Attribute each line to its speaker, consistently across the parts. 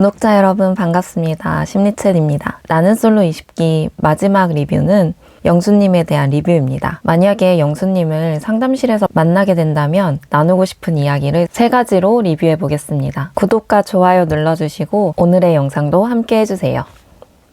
Speaker 1: 구독자 여러분 반갑습니다. 심리챗입니다. 나는 솔로 20기 마지막 리뷰는 영수님에 대한 리뷰입니다. 만약에 영수님을 상담실에서 만나게 된다면 나누고 싶은 이야기를 3가지로 리뷰해 보겠습니다. 구독과 좋아요 눌러주시고 오늘의 영상도 함께 해주세요.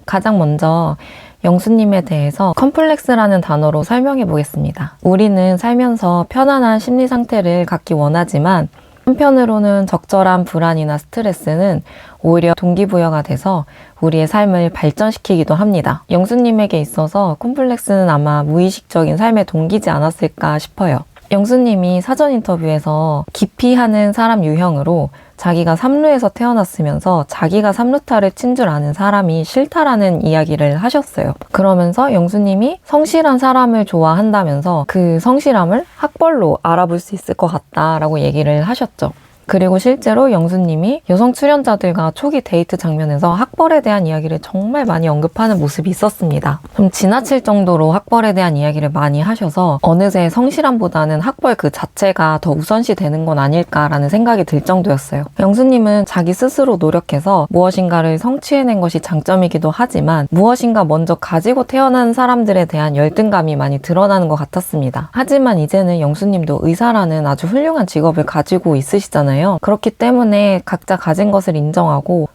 Speaker 1: 가장 먼저 영수님에 대해서 컴플렉스라는 단어로 설명해 보겠습니다. 우리는 살면서 편안한 심리 상태를 갖기 원하지만 한편으로는 적절한 불안이나 스트레스는 오히려 동기부여가 돼서 우리의 삶을 발전시키기도 합니다. 영수님에게 있어서 콤플렉스는 아마 무의식적인 삶의 동기지 않았을까 싶어요. 영수님이 사전 인터뷰에서 기피하는 사람 유형으로 자기가 삼루에서 태어났으면서 자기가 삼루타를 친 줄 아는 사람이 싫다라는 이야기를 하셨어요. 그러면서 영수님이 성실한 사람을 좋아한다면서 그 성실함을 학벌로 알아볼 수 있을 것 같다라고 얘기를 하셨죠. 그리고 실제로 영수님이 여성 출연자들과 초기 데이트 장면에서 학벌에 대한 이야기를 정말 많이 언급하는 모습이 있었습니다. 좀 지나칠 정도로 학벌에 대한 이야기를 많이 하셔서 어느새 성실함보다는 학벌 그 자체가 더 우선시 되는 건 아닐까라는 생각이 들 정도였어요. 영수님은 자기 스스로 노력해서 무엇인가를 성취해낸 것이 장점이기도 하지만 무엇인가 먼저 가지고 태어난 사람들에 대한 열등감이 많이 드러나는 것 같았습니다. 하지만 이제는 영수님도 의사라는 아주 훌륭한 직업을 가지고 있으시잖아요. 그렇기 때문에 각자 가진 것을 인정하고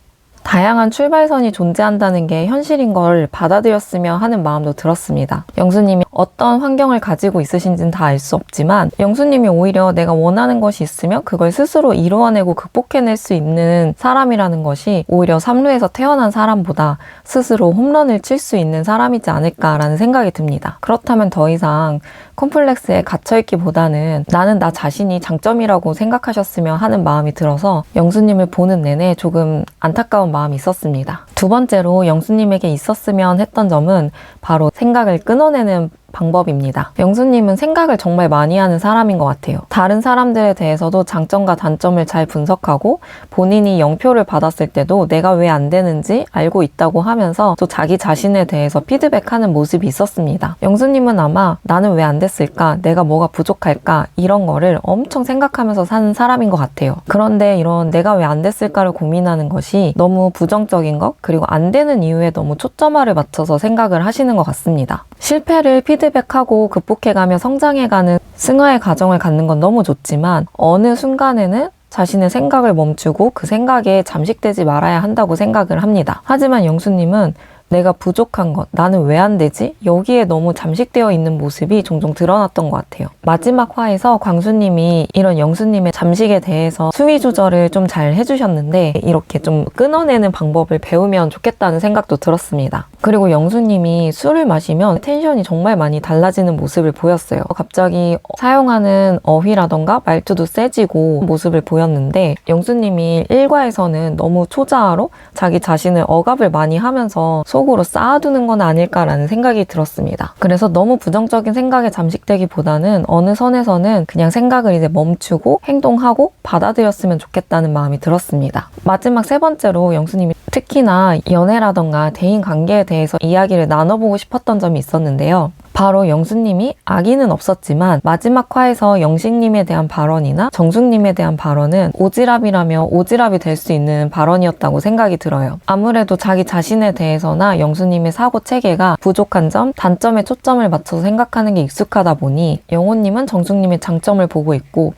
Speaker 1: 다양한 출발선이 존재한다는 게 현실인 걸 받아들였으면 하는 마음도 들었습니다. 영수님이 어떤 환경을 가지고 있으신지는 다 알 수 없지만 영수님이 오히려 내가 원하는 것이 있으면 그걸 스스로 이루어내고 극복해낼 수 있는 사람이라는 것이 오히려 삼루에서 태어난 사람보다 스스로 홈런을 칠 수 있는 사람이지 않을까라는 생각이 듭니다. 그렇다면 더 이상 콤플렉스에 갇혀있기보다는 나는 나 자신이 장점이라고 생각하셨으면 하는 마음이 들어서 영수님을 보는 내내 조금 안타까운 마음이 있었습니다. 두 번째로 영수님에게 있었으면 했던 점은 바로 생각을 끊어내는 방법입니다. 영수님은 생각을 정말 많이 하는 사람인 것 같아요. 다른 사람들에 대해서도 장점과 단점을 잘 분석하고 본인이 0표를 받았을 때도 내가 왜 안 되는지 알고 있다고 하면서 또 자기 자신에 대해서 피드백하는 모습이 있었습니다. 영수님은 아마 나는 왜 안 됐을까? 내가 뭐가 부족할까? 이런 거를 엄청 생각하면서 사는 사람인 것 같아요. 그런데 이런 내가 왜 안 됐을까를 고민하는 것이 너무 부정적인 것 그리고 안 되는 이유에 너무 초점화를 맞춰서 생각을 하시는 것 같습니다. 실패를 피드백하고 극복해가며 성장해가는 승화의 과정을 갖는 건 너무 좋지만 어느 순간에는 자신의 생각을 멈추고 그 생각에 잠식되지 말아야 한다고 생각을 합니다. 하지만 영수님은 내가 부족한 것, 나는 왜 안 되지? 여기에 너무 잠식되어 있는 모습이 종종 드러났던 것 같아요. 마지막 화에서 광수님이 이런 영수님의 잠식에 대해서 수위 조절을 좀 잘 해주셨는데 이렇게 좀 끊어내는 방법을 배우면 좋겠다는 생각도 들었습니다. 그리고 영수님이 술을 마시면 텐션이 정말 많이 달라지는 모습을 보였어요. 갑자기 사용하는 어휘라던가 말투도 세지고 모습을 보였는데 영수님이 일과에서는 너무 초자아로 자기 자신을 억압을 많이 하면서 속으로 쌓아두는 건 아닐까라는 생각이 들었습니다. 그래서 너무 부정적인 생각에 잠식되기보다는 어느 선에서는 그냥 생각을 이제 멈추고 행동하고 받아들였으면 좋겠다는 마음이 들었습니다. 마지막 3번째로 영수님이 특히나 연애라던가 대인관계에 대해서 이야기를 나눠보고 싶었던 점이 있었는데요. 바로 영수님이 악의는 없었지만 마지막 화에서 영식님에 대한 발언이나 정숙님에 대한 발언은 오지랖이라며 오지랖이 될 수 있는 발언이었다고 생각이 들어요. 아무래도 자기 자신에 대해서나 영수님의 사고 체계가 부족한 점, 단점에 초점을 맞춰서 생각하는 게 익숙하다 보니 영호님은 정숙님의 장점을 보고 있고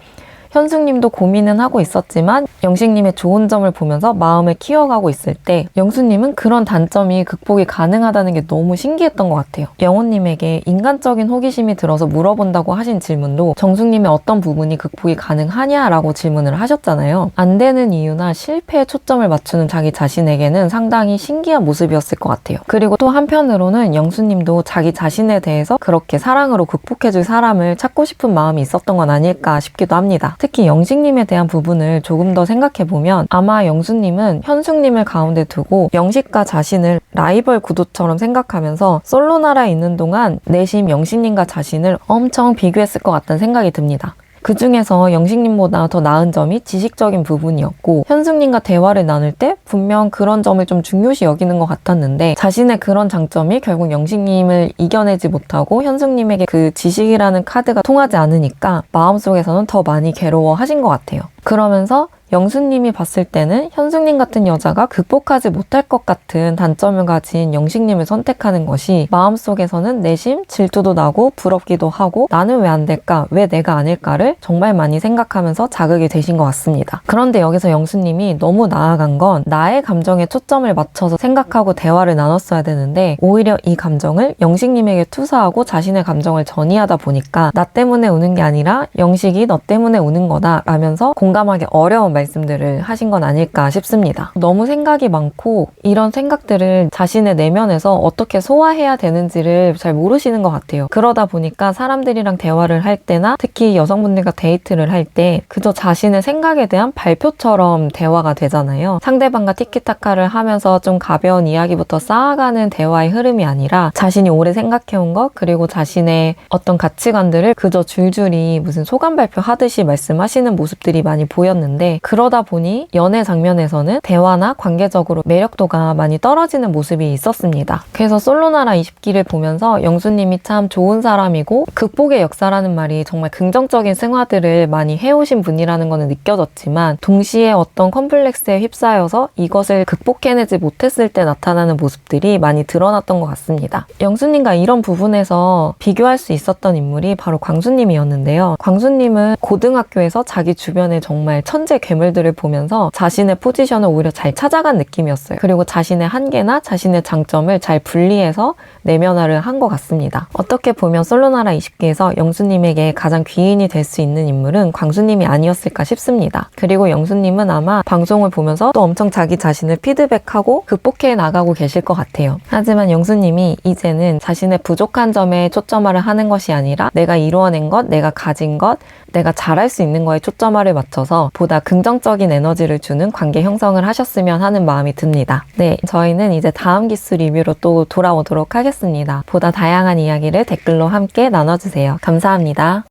Speaker 1: 현숙님도 고민은 하고 있었지만 영식님의 좋은 점을 보면서 마음을 키워가고 있을 때 영수님은 그런 단점이 극복이 가능하다는 게 너무 신기했던 것 같아요. 영호님에게 인간적인 호기심이 들어서 물어본다고 하신 질문도 정숙님의 어떤 부분이 극복이 가능하냐라고 질문을 하셨잖아요. 안 되는 이유나 실패에 초점을 맞추는 자기 자신에게는 상당히 신기한 모습이었을 것 같아요. 그리고 또 한편으로는 영수님도 자기 자신에 대해서 그렇게 사랑으로 극복해줄 사람을 찾고 싶은 마음이 있었던 건 아닐까 싶기도 합니다. 특히 영식님에 대한 부분을 조금 더 생각해보면 아마 영수님은 현숙님을 가운데 두고 영식과 자신을 라이벌 구도처럼 생각하면서 솔로나라에 있는 동안 내심 영식님과 자신을 엄청 비교했을 것 같다는 생각이 듭니다. 그 중에서 영식님보다 더 나은 점이 지식적인 부분이었고 현숙님과 대화를 나눌 때 분명 그런 점을 좀 중요시 여기는 것 같았는데 자신의 그런 장점이 결국 영식님을 이겨내지 못하고 현숙님에게 그 지식이라는 카드가 통하지 않으니까 마음속에서는 더 많이 괴로워하신 것 같아요. 그러면서 영수님이 봤을 때는 현숙님 같은 여자가 극복하지 못할 것 같은 단점을 가진 영식님을 선택하는 것이 마음속에서는 내심 질투도 나고 부럽기도 하고 나는 왜 안 될까? 왜 내가 아닐까를 정말 많이 생각하면서 자극이 되신 것 같습니다. 그런데 여기서 영수님이 너무 나아간 건 나의 감정에 초점을 맞춰서 생각하고 대화를 나눴어야 되는데 오히려 이 감정을 영식님에게 투사하고 자신의 감정을 전이하다 보니까 나 때문에 우는 게 아니라 영식이 너 때문에 우는 거다 라면서 공감하기 어려운 말씀들을 하신 건 아닐까 싶습니다. 너무 생각이 많고 이런 생각들을 자신의 내면에서 어떻게 소화해야 되는지를 잘 모르시는 것 같아요. 그러다 보니까 사람들이랑 대화를 할 때나 특히 여성분들과 데이트를 할 때 그저 자신의 생각에 대한 발표처럼 대화가 되잖아요. 상대방과 티키타카를 하면서 좀 가벼운 이야기부터 쌓아가는 대화의 흐름이 아니라 자신이 오래 생각해온 것 그리고 자신의 어떤 가치관들을 그저 줄줄이 무슨 소감 발표하듯이 말씀하시는 모습들이 많이 보였는데 그러다 보니 연애 장면에서는 대화나 관계적으로 매력도가 많이 떨어지는 모습이 있었습니다. 그래서 솔로나라 20기를 보면서 영수님이 참 좋은 사람이고 극복의 역사라는 말이 정말 긍정적인 승화들을 많이 해오신 분이라는 거는 느껴졌지만 동시에 어떤 컴플렉스에 휩싸여서 이것을 극복해내지 못했을 때 나타나는 모습들이 많이 드러났던 것 같습니다. 영수님과 이런 부분에서 비교할 수 있었던 인물이 바로 광수님이었는데요. 광수님은 고등학교에서 자기 주변에 정말 천재 괴물들을 보면서 자신의 포지션을 오히려 잘 찾아간 느낌이었어요. 그리고 자신의 한계나 자신의 장점을 잘 분리해서 내면화를 한 것 같습니다. 어떻게 보면 솔로나라 20기에서 영수님에게 가장 귀인이 될 수 있는 인물은 광수님이 아니었을까 싶습니다. 그리고 영수님은 아마 방송을 보면서 또 엄청 자기 자신을 피드백하고 극복해 나가고 계실 것 같아요. 하지만 영수님이 이제는 자신의 부족한 점에 초점화를 하는 것이 아니라 내가 이루어낸 것, 내가 가진 것, 내가 잘할 수 있는 거에 초점화를 맞춰서 보다 긍정적인 에너지를 주는 관계 형성을 하셨으면 하는 마음이 듭니다. 네, 저희는 이제 다음 기수 리뷰로 또 돌아오도록 하겠습니다. 보다 다양한 이야기를 댓글로 함께 나눠주세요. 감사합니다.